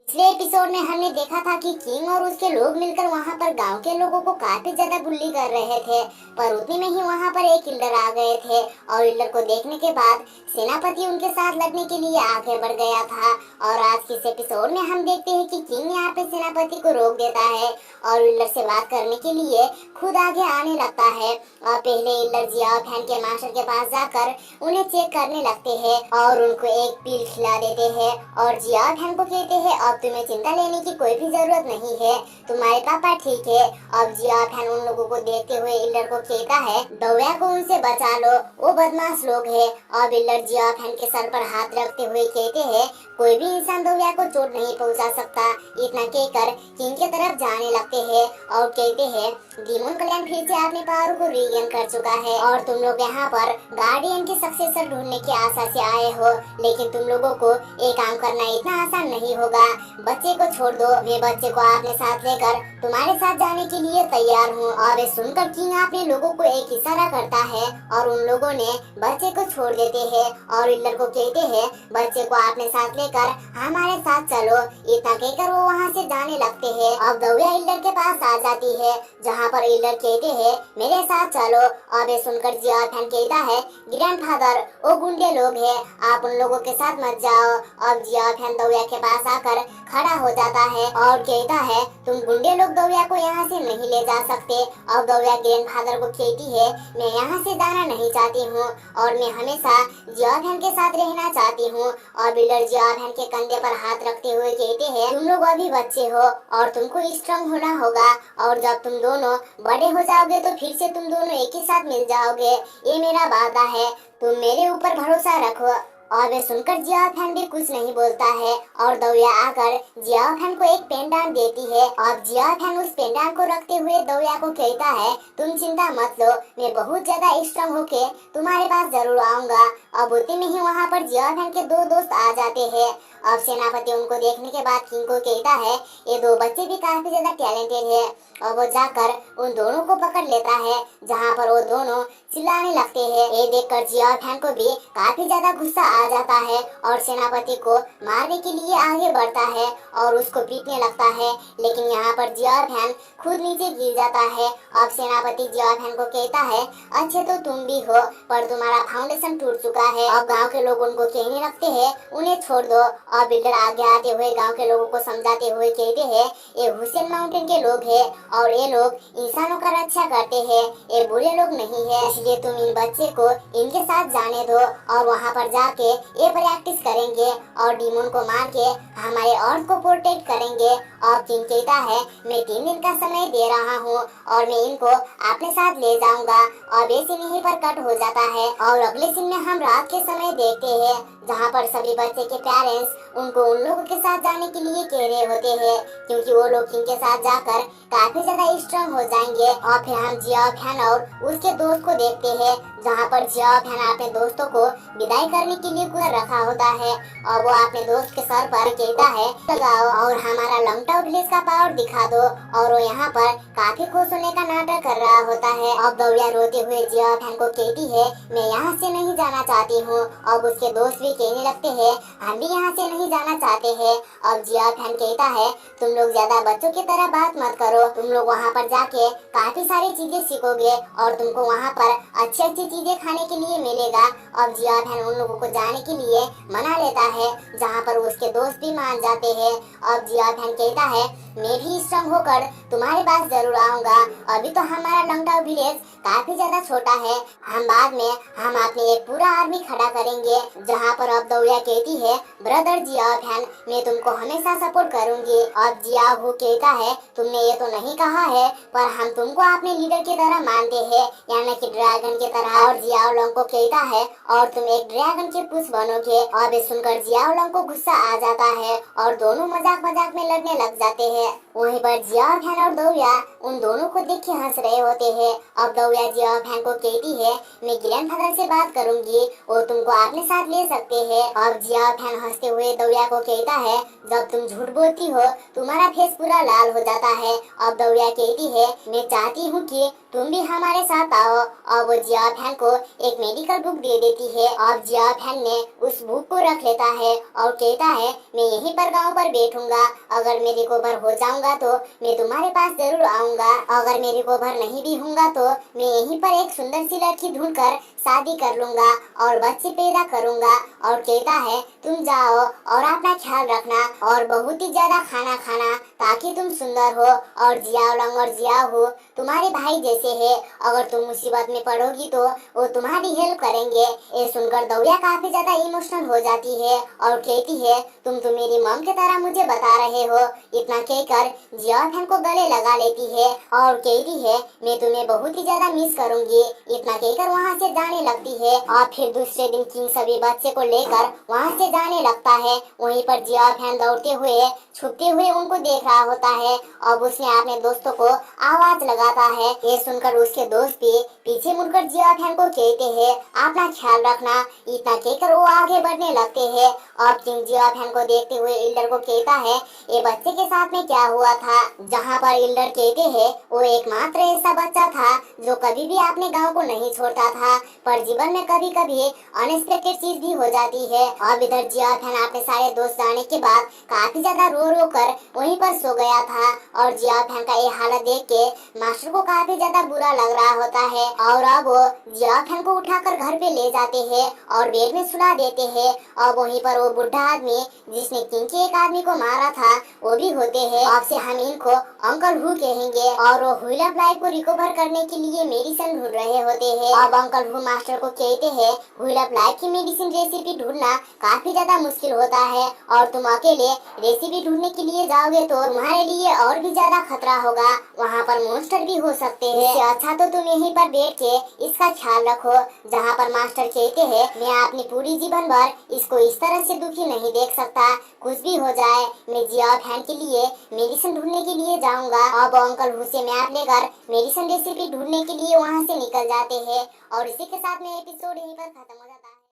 पिछले एपिसोड में हमने देखा था कि किंग और उसके लोग मिलकर वहां पर गांव के लोगों को काफी ज्यादा बुल्ली कर रहे थे। पर उतने में ही वहां पर एक इल्डर आ गए थे और इल्डर को देखने के बाद सेनापति उनके साथ लड़ने के लिए आगे बढ़ गया था। और आज के इस एपिसोड में हम देखते हैं कि किंग यहाँ पे सेनापति को रोक देता है और इल्डर से बात करने के लिए खुद आगे आने लगता है। और पहले इल्डर जियाओ फैन के मास्टर के पास जाकर उन्हें चेक करने लगते हैं और उनको एक पील खिला देते हैं और जियाओ फैन को कहते हैं अब तुम्हें चिंता लेने की कोई भी जरूरत नहीं है, तुम्हारे पापा ठीक है। अब जियाओ फैन उन लोगों को देखते हुए इल्डर को कहता है दौया को उनसे बचा लो, वो बदमाश लोग है। और इल्डर जियाओ फैन के सर पर हाथ रखते हुए कहते हैं कोई भी इंसान दौया को चोट नहीं पहुंचा सकता। इतना कहकर किंग की तरफ जाने लगते हैं और कहते हैं डीमन कल्याण फिर से अपने पावर को रीगेन कर चुका है और तुम लोग यहाँ पर गार्डियन के सक्सेसर ढूंढने की आशा से आए हो, लेकिन तुम लोगों को एक काम करना इतना आसान नहीं होगा। बच्चे को छोड़ दो, मैं बच्चे को अपने साथ लेकर तुम्हारे साथ जाने के लिए तैयार हूँ। और सुनकर किंग अपने लोगों को एक इशारा करता है और उन लोगों ने बच्चे को छोड़ देते हैं और इल्डर को कहते हैं बच्चे को अपने साथ लेकर हमारे साथ चलो। इतना कहकर वो वहाँ से जाने लगते हैं। अब दौया इल्डर के पास आ जाती है जहाँ पर इल्डर कहते हैं मेरे साथ चलो। अब ये सुनकर जियाओ फैन कहता है ग्रैंडफादर वो गुंडे लोग हैं, आप उन लोगों के साथ मत जाओ। अब जियाओ फैन दौया के पास आकर खड़ा हो जाता है और कहता है तुम गुंडे लोग दौया को यहाँ से नहीं ले जा सकते। अब दौया ग्रैंडफादर को कहती है मैं यहाँ से जाना नहीं चाहती हूँ और मैं हमेशा जियाओ फैन के साथ रहना चाहती हूँ। और बिल्डर जियाओ फैन के कंधे पर हाथ रखते हुए कहते हैं तुम लोग अभी बच्चे हो और तुमको स्ट्रांग होना होगा और जब तुम दोनों बड़े हो जाओगे तो फिर से तुम दोनों एक ही साथ मिल जाओगे, ये मेरा वादा है, तुम मेरे ऊपर भरोसा रखो। और वे सुनकर जियाओ फैन भी कुछ नहीं बोलता है और दौया आकर जियाओ फैन को एक पेंडांट देती है। और जियाओ फैन उस पेंडांट को रखते हुए दौया को कहता है तुम चिंता मत लो, मैं बहुत ज्यादा स्ट्रांग होके तुम्हारे पास जरूर आऊंगा। अब उतने में ही वहाँ पर जियाओ फैन के दो दोस्त आ जाते हैं। अब सेनापति उनको देखने के बाद किंग को कहता है ये दो बच्चे भी काफी ज्यादा टैलेंटेड है और वो जाकर उन दोनों को पकड़ लेता है जहाँ पर वो दोनों चिल्लाने लगते हैं। ये देखकर जियाओ फैन को भी काफी ज्यादा गुस्सा आ जाता है और सेनापति को मारने के लिए आगे बढ़ता है और उसको पीटने लगता है, लेकिन यहाँ पर जियाओ फैन खुद नीचे गिर जाता है। अब सेनापति जियाओ फैन को कहता है अच्छे तो तुम भी हो पर तुम्हारा फाउंडेशन टूट चुका है। अब गाँव के लोग उनको कहने लगते हैं उन्हें छोड़ दो। और बिल्डर आगे आते हुए गाँव के लोगों को समझाते हुए कहते हैं ये हुसैन माउंटेन के लोग है और ये लोग इंसानों का रक्षा करते हैं, ये बुरे लोग नहीं है, इसलिए तुम इन बच्चे को इनके साथ जाने दो और वहाँ पर जाके ये प्रैक्टिस करेंगे और डीमन को मार के हमारे अर्थ को प्रोटेक्ट करेंगे। और किंग कहता है मैं 3 दिन का समय दे रहा हूँ और मैं इनको अपने साथ ले जाऊंगा। और ये सीन यहीं पर कट हो जाता है और अगले सीन में हम रात के समय देखते हैं जहाँ पर सभी बच्चे के पेरेंट्स उनको उन लोगों के साथ जाने के लिए कह रहे होते हैं क्योंकि वो लोग किंग के साथ जाकर काफी ज्यादा स्ट्रांग हो जाएंगे। और फिर हम जियाओ फैन और उसके दोस्त को देखते हैं जहाँ पर जियाओ फैन अपने दोस्तों को विदाई करने के लिए कुछ रखा होता है और वो अपने दोस्त के सर पर कहता है लगाओ और हमारा लंगटाउ विलेज का पावर दिखा दो। और वो यहाँ पर काफी खुश होने का नाटक कर रहा होता है। अब दौया रोते हुए जियाओ फैन को कहती है मैं यहाँ से नहीं जाना चाहती हूँ। अब उसके दोस्त भी कहने लगते हैं हम भी यहाँ से नहीं जाना चाहते हैं। अब जियाओ फैन कहता है तुम लोग ज्यादा बच्चों की तरह बात मत करो, तुम लोग वहाँ पर जाके काफी सारी चीजें सीखोगे और तुमको वहाँ पर अच्छी अच्छी चीजें खाने के लिए मिलेगा। अब जियाओ फैन उन लोगों को जाने के लिए मना लेता है जहाँ पर उसके दोस्त भी मान जाते हैं। अब जियाओ फैन कहता है मैं भी स्ट्रांग होकर तुम्हारे पास जरूर आऊंगा, अभी तो हमारा लंगटाउ विलेज काफी ज्यादा छोटा है, हम बाद में हम अपने एक पूरा आर्मी खड़ा करेंगे। जहाँ पर अब दौया कहती है ब्रदर जियाओ फैन मैं तुमको हमेशा सपोर्ट करूंगी। अब जियाओ कहता है तुमने ये तो नहीं कहा है पर हम तुमको अपने लीडर की तरह मानते हैं यानी कि ड्रैगन की तरह। और जियाओ लॉन्ग को कहता है और तुम एक ड्रैगन के पुष्प बनोगे। और ये सुनकर जियाओ लॉन्ग को गुस्सा आ जाता है और दोनों मजाक मजाक में लड़ने लग जाते हैं। वहीं पर जियाओ फैन और दौया उन दोनों को देख के हंस रहे होते हैं। अब दौया जियाओ फैन को कहती है मैं ग्रैंडफादर से बात करूंगी, वो तुमको अपने साथ ले सकते हैं। अब जियाओ फैन हंसते हुए दौया को कहता है जब तुम झूठ बोलती हो तुम्हारा फेस पूरा लाल हो जाता है। अब दौया कहती है मैं चाहती हूँ कि तुम भी हमारे साथ आओ। और वो जिया फैन को एक मेडिकल बुक दे देती है और जिया फैन ने उस बुक को रख लेता है और कहता है मैं यहीं पर गांव पर बैठूंगा। अगर मैं रिकवर हो जाऊंगा तो मैं तुम्हारे पास जरूर आऊंगा। अगर मैं रिकवर नहीं भी होऊंगा तो मैं यहीं पर एक सुंदर सी लड़की ढूंढकर शादी कर लूंगा और बच्चे पैदा करूंगा। और कहता है तुम जाओ और अपना ख्याल रखना और बहुत ही ज्यादा खाना खाना ताकि तुम सुंदर हो। और जिया लंग और जिया हो तुम्हारे भाई जैसे है। अगर तुम मुसीबत में पड़ोगी तो वो तुम्हारी हेल्प करेंगे। ये सुनकर दौड़िया काफी ज्यादा इमोशनल हो जाती है और कहती है तुम तो मेरी मम की तरह मुझे बता रहे हो। इतना कहकर जिया फैन को गले लगा लेती है और कहती है मैं तुम्हें बहुत ही ज्यादा मिस करूंगी। इतना कहकर वहाँ से जाने लगती है और फिर दूसरे दिन किंग सभी बच्चे को लेकर वहाँ से जाने लगता है। वहीं पर जिया फैन दौड़ते हुए छुपते हुए उनको देख रहा होता है। अब उसने अपने दोस्तों को आवाज लगाता है। ये सुनकर उसके दोस्त भी पीछे मुड़कर जिया फैन को कहते हैं अपना ख्याल रखना। इतना कहकर वो आगे बढ़ने लगते हैं और किंग जिया फैन को देखते हुए इल्डर को कहता है ये बच्चे के साथ में क्या हुआ था। जहाँ पर इल्डर कहते हैं वो एकमात्र ऐसा बच्चा था जो कभी भी अपने गाँव को नहीं छोड़ता था, पर जीवन में कभी कभी अनएक्सपेक्टेड चीज भी हो जाती है। अब इधर जिया फैन अपने सारे दोस्त जाने के बाद काफी ज्यादा रो कर वहीं पर सो गया था। और जिया फैन का ये हालत देख के मास्टर को काफी ज्यादा बुरा लग रहा होता है और अब वो जिया फैन को उठाकर घर पे ले जाते हैं और बेड में सुला देते हैं। अब वहीं पर वो बुढ़ा आदमी जिसने किंग के एक आदमी को मारा था वो भी होते हैं। अब से हम इनको अंकल हु कहेंगे और वो हुईलप लाइफ को रिकवर करने के लिए मेडिसिन ढूंढ रहे होते हैं। अब अंकल हु मास्टर को कहते हैं हुईलप लाइफ की मेडिसिन रेसिपी ढूंढना काफी ज्यादा मुश्किल होता है और तुम अकेले रेसिपी ढूंढने के लिए जाओगे तो तुम्हारे लिए और भी ज्यादा खतरा होगा। वहाँ पर मॉन्स्टर भी हो सकते हैं। इससे अच्छा तो तुम यहीं पर बैठ के इसका ख्याल रखो। जहाँ पर मास्टर कहते हैं मैं अपनी पूरी जीवन भर इसको इस तरह से दुखी नहीं देख सकता। कुछ भी हो जाए मैं जिया फैन के लिए मेडिसिन ढूंढने के लिए जाऊंगा। अब अंकल हु से मैप लेकर मेडिसिन रेसिपी ढूंढने के लिए वहाँ से निकल जाते हैं और इसी के साथ में एपिसोड यहीं पर खत्म हो जाता है।